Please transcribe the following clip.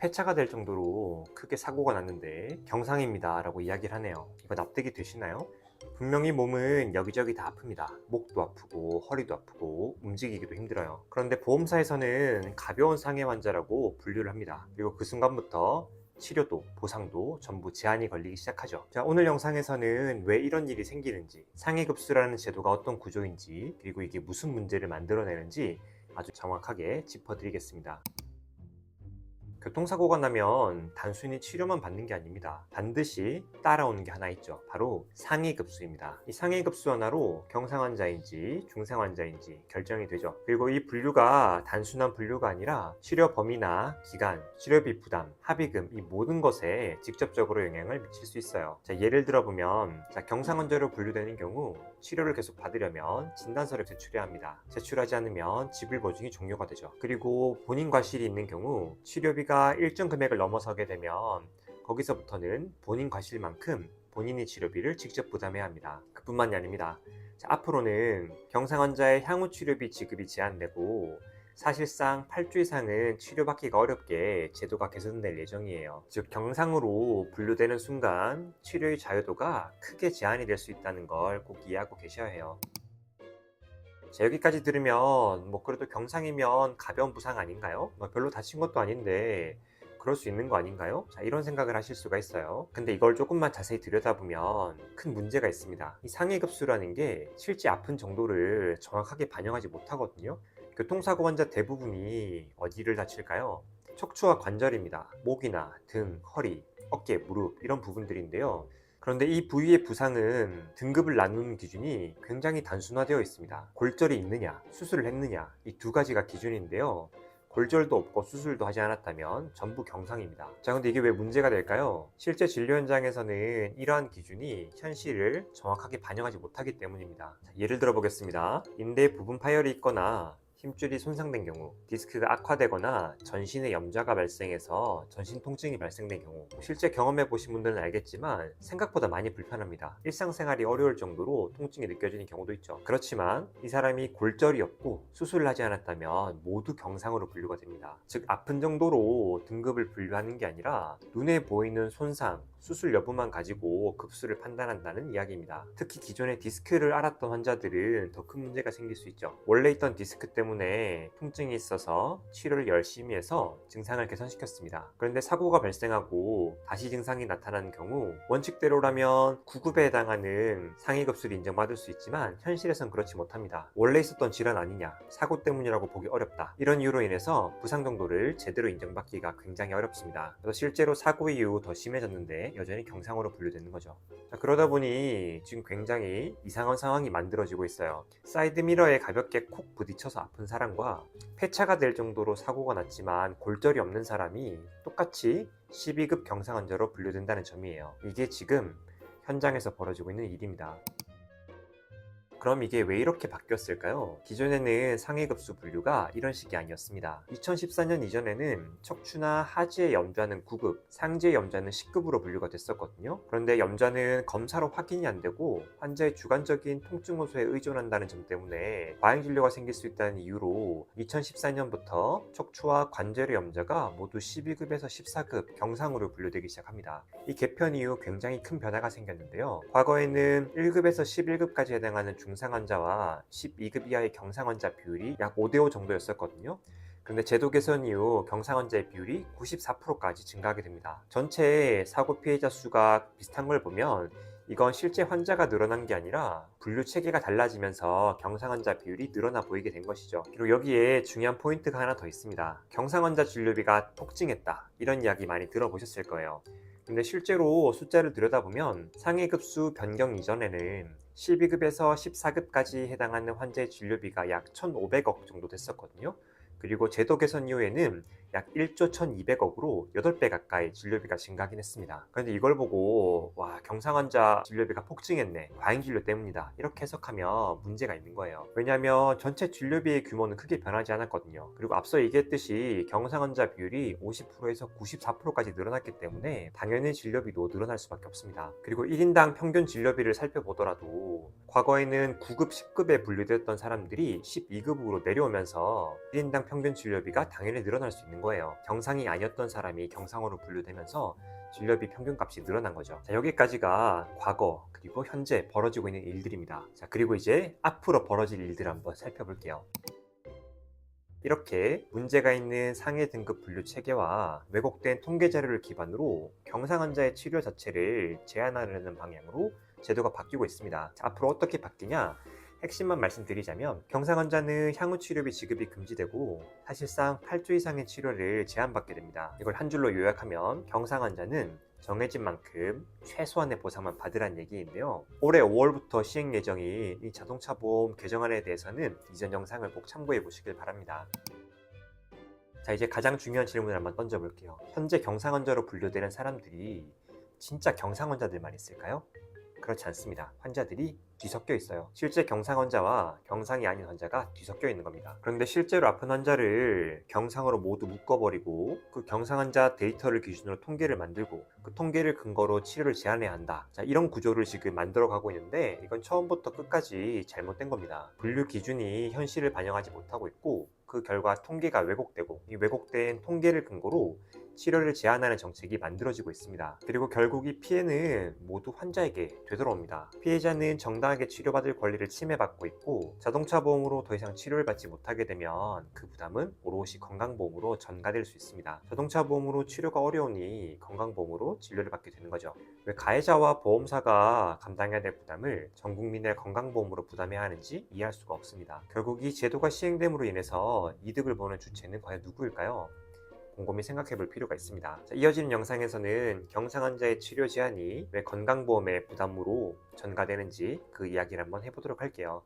폐차가 될 정도로 크게 사고가 났는데 경상입니다 라고 이야기를 하네요. 이거 납득이 되시나요? 분명히 몸은 여기저기 다 아픕니다. 목도 아프고 허리도 아프고 움직이기도 힘들어요. 그런데 보험사에서는 가벼운 상해 환자라고 분류를 합니다. 그리고 그 순간부터 치료도 보상도 전부 제한이 걸리기 시작하죠. 자, 오늘 영상에서는 왜 이런 일이 생기는지, 상해급수라는 제도가 어떤 구조인지, 그리고 이게 무슨 문제를 만들어내는지 아주 정확하게 짚어드리겠습니다. 교통사고가 나면 단순히 치료만 받는 게 아닙니다. 반드시 따라오는 게 하나 있죠. 바로 상해급수입니다. 이 상해급수 하나로 경상환자인지 중상환자인지 결정이 되죠. 그리고 이 분류가 단순한 분류가 아니라 치료 범위나 기간, 치료비 부담, 합의금 이 모든 것에 직접적으로 영향을 미칠 수 있어요. 자, 예를 들어보면 경상환자로 분류되는 경우 치료를 계속 받으려면 진단서를 제출해야 합니다. 제출하지 않으면 지불보증이 종료가 되죠. 그리고 본인 과실이 있는 경우 치료비가 일정 금액을 넘어서게 되면 거기서부터는 본인 과실만큼 본인이 치료비를 직접 부담해야 합니다. 그뿐만이 아닙니다. 자, 앞으로는 경상환자의 향후 치료비 지급이 제한되고 사실상 8주 이상은 치료받기가 어렵게 제도가 개선될 예정이에요. 즉 경상으로 분류되는 순간 치료의 자유도가 크게 제한이 될 수 있다는 걸 꼭 이해하고 계셔야 해요. 자, 여기까지 들으면 그래도 경상이면 가벼운 부상 아닌가요? 별로 다친 것도 아닌데 그럴 수 있는 거 아닌가요? 자, 이런 생각을 하실 수가 있어요. 근데 이걸 조금만 자세히 들여다보면 큰 문제가 있습니다. 이 상해급수라는 게 실제 아픈 정도를 정확하게 반영하지 못하거든요. 교통사고 환자 대부분이 어디를 다칠까요? 척추와 관절입니다. 목이나 등, 허리, 어깨, 무릎 이런 부분들인데요. 그런데 이 부위의 부상은 등급을 나누는 기준이 굉장히 단순화되어 있습니다. 골절이 있느냐, 수술을 했느냐 이 두 가지가 기준인데요. 골절도 없고 수술도 하지 않았다면 전부 경상입니다. 자, 근데 이게 왜 문제가 될까요? 실제 진료 현장에서는 이러한 기준이 현실을 정확하게 반영하지 못하기 때문입니다. 자, 예를 들어 보겠습니다. 인대에 부분 파열이 있거나 힘줄이 손상된 경우, 디스크가 악화되거나 전신에 염좌가 발생해서 전신 통증이 발생된 경우, 실제 경험해 보신 분들은 알겠지만 생각보다 많이 불편합니다. 일상생활이 어려울 정도로 통증이 느껴지는 경우도 있죠. 그렇지만 이 사람이 골절이 없고 수술을 하지 않았다면 모두 경상으로 분류가 됩니다. 즉 아픈 정도로 등급을 분류하는 게 아니라 눈에 보이는 손상, 수술 여부만 가지고 급수를 판단한다는 이야기입니다. 특히 기존에 디스크를 앓았던 환자들은 더 큰 문제가 생길 수 있죠. 원래 있던 디스크 때문에 통증이 있어서 치료를 열심히 해서 증상을 개선시켰습니다. 그런데 사고가 발생하고 다시 증상이 나타나는 경우 원칙대로라면 9급에 해당하는 상해급수를 인정받을 수 있지만 현실에선 그렇지 못합니다. 원래 있었던 질환 아니냐, 사고 때문이라고 보기 어렵다, 이런 이유로 인해서 부상 정도를 제대로 인정받기가 굉장히 어렵습니다. 그래서 실제로 사고 이후 더 심해졌는데 여전히 경상으로 분류되는 거죠. 자, 그러다 보니 지금 굉장히 이상한 상황이 만들어지고 있어요. 사이드미러에 가볍게 콕 부딪혀서 아픈 사람과 폐차가 될 정도로 사고가 났지만 골절이 없는 사람이 똑같이 12급 경상환자로 분류된다는 점이에요. 이게 지금 현장에서 벌어지고 있는 일입니다. 그럼 이게 왜 이렇게 바뀌었을까요? 기존에는 상해급수 분류가 이런 식이 아니었습니다. 2014년 이전에는 척추나 하지에 염좌는 9급, 상지에 염좌는 10급으로 분류가 됐었거든요. 그런데 염좌는 검사로 확인이 안 되고 환자의 주관적인 통증 호소에 의존한다는 점 때문에 과잉 진료가 생길 수 있다는 이유로 2014년부터 척추와 관절의 염좌가 모두 12급에서 14급 경상으로 분류되기 시작합니다. 이 개편 이후 굉장히 큰 변화가 생겼는데요. 과거에는 1급에서 11급까지 해당하는 중상환자와 12급 이하의 경상환자 비율이 약 5대5 정도였었거든요. 그런데 제도 개선 이후 경상환자의 비율이 94%까지 증가하게 됩니다. 전체 사고 피해자 수가 비슷한 걸 보면 이건 실제 환자가 늘어난 게 아니라 분류 체계가 달라지면서 경상환자 비율이 늘어나 보이게 된 것이죠. 그리고 여기에 중요한 포인트가 하나 더 있습니다. 경상환자 진료비가 폭증했다, 이런 이야기 많이 들어보셨을 거예요. 근데 실제로 숫자를 들여다보면 상해급수 변경 이전에는 12급에서 14급까지 해당하는 환자의 진료비가 약 1,500억 정도 됐었거든요. 그리고 제도 개선 이후에는 약 1조 1200억으로 8배 가까이 진료비가 증가하긴 했습니다. 그런데 이걸 보고 와, 경상환자 진료비가 폭증했네, 과잉진료 때문이다, 이렇게 해석하면 문제가 있는 거예요. 왜냐하면 전체 진료비의 규모는 크게 변하지 않았거든요. 그리고 앞서 얘기했듯이 경상환자 비율이 50%에서 94%까지 늘어났기 때문에 당연히 진료비도 늘어날 수밖에 없습니다. 그리고 1인당 평균 진료비를 살펴보더라도 과거에는 9급, 10급에 분류되었던 사람들이 12급으로 내려오면서 1인당 평균 진료비가 당연히 늘어날 수 있는 된 거예요. 경상이 아니었던 사람이 경상으로 분류되면서 진료비 평균값이 늘어난 거죠. 자, 여기까지가 과거 그리고 현재 벌어지고 있는 일들입니다. 자, 그리고 이제 앞으로 벌어질 일들을 한번 살펴볼게요. 이렇게 문제가 있는 상해 등급 분류 체계와 왜곡된 통계 자료를 기반으로 경상 환자의 치료 자체를 제한하려는 방향으로 제도가 바뀌고 있습니다. 자, 앞으로 어떻게 바뀌냐? 핵심만 말씀드리자면 경상 환자는 향후 치료비 지급이 금지되고 사실상 8주 이상의 치료를 제한받게 됩니다. 이걸 한 줄로 요약하면 경상 환자는 정해진 만큼 최소한의 보상만 받으란 얘기인데요. 올해 5월부터 시행 예정인 이 자동차 보험 개정안에 대해서는 이전 영상을 꼭 참고해 보시길 바랍니다. 자, 이제 가장 중요한 질문을 한번 던져볼게요. 현재 경상 환자로 분류되는 사람들이 진짜 경상 환자들만 있을까요? 그렇지 않습니다. 환자들이 뒤섞여 있어요. 실제 경상 환자와 경상이 아닌 환자가 뒤섞여 있는 겁니다. 그런데 실제로 아픈 환자를 경상으로 모두 묶어버리고 그 경상 환자 데이터를 기준으로 통계를 만들고 그 통계를 근거로 치료를 제한해야 한다. 자, 이런 구조를 지금 만들어가고 있는데 이건 처음부터 끝까지 잘못된 겁니다. 분류 기준이 현실을 반영하지 못하고 있고 그 결과 통계가 왜곡되고 이 왜곡된 통계를 근거로 치료를 제한하는 정책이 만들어지고 있습니다. 그리고 결국 이 피해는 모두 환자에게 되돌아옵니다. 피해자는 정당하게 치료받을 권리를 침해받고 있고 자동차 보험으로 더 이상 치료를 받지 못하게 되면 그 부담은 오롯이 건강보험으로 전가될 수 있습니다. 자동차 보험으로 치료가 어려우니 건강보험으로 진료를 받게 되는 거죠. 왜 가해자와 보험사가 감당해야 될 부담을 전 국민의 건강보험으로 부담해야 하는지 이해할 수가 없습니다. 결국 이 제도가 시행됨으로 인해서 이득을 보는 주체는 과연 누구일까요? 곰곰이 생각해 볼 필요가 있습니다. 자, 이어지는 영상에서는 경상 환자의 치료 제한이 왜 건강보험의 부담으로 전가되는지 그 이야기를 한번 해보도록 할게요.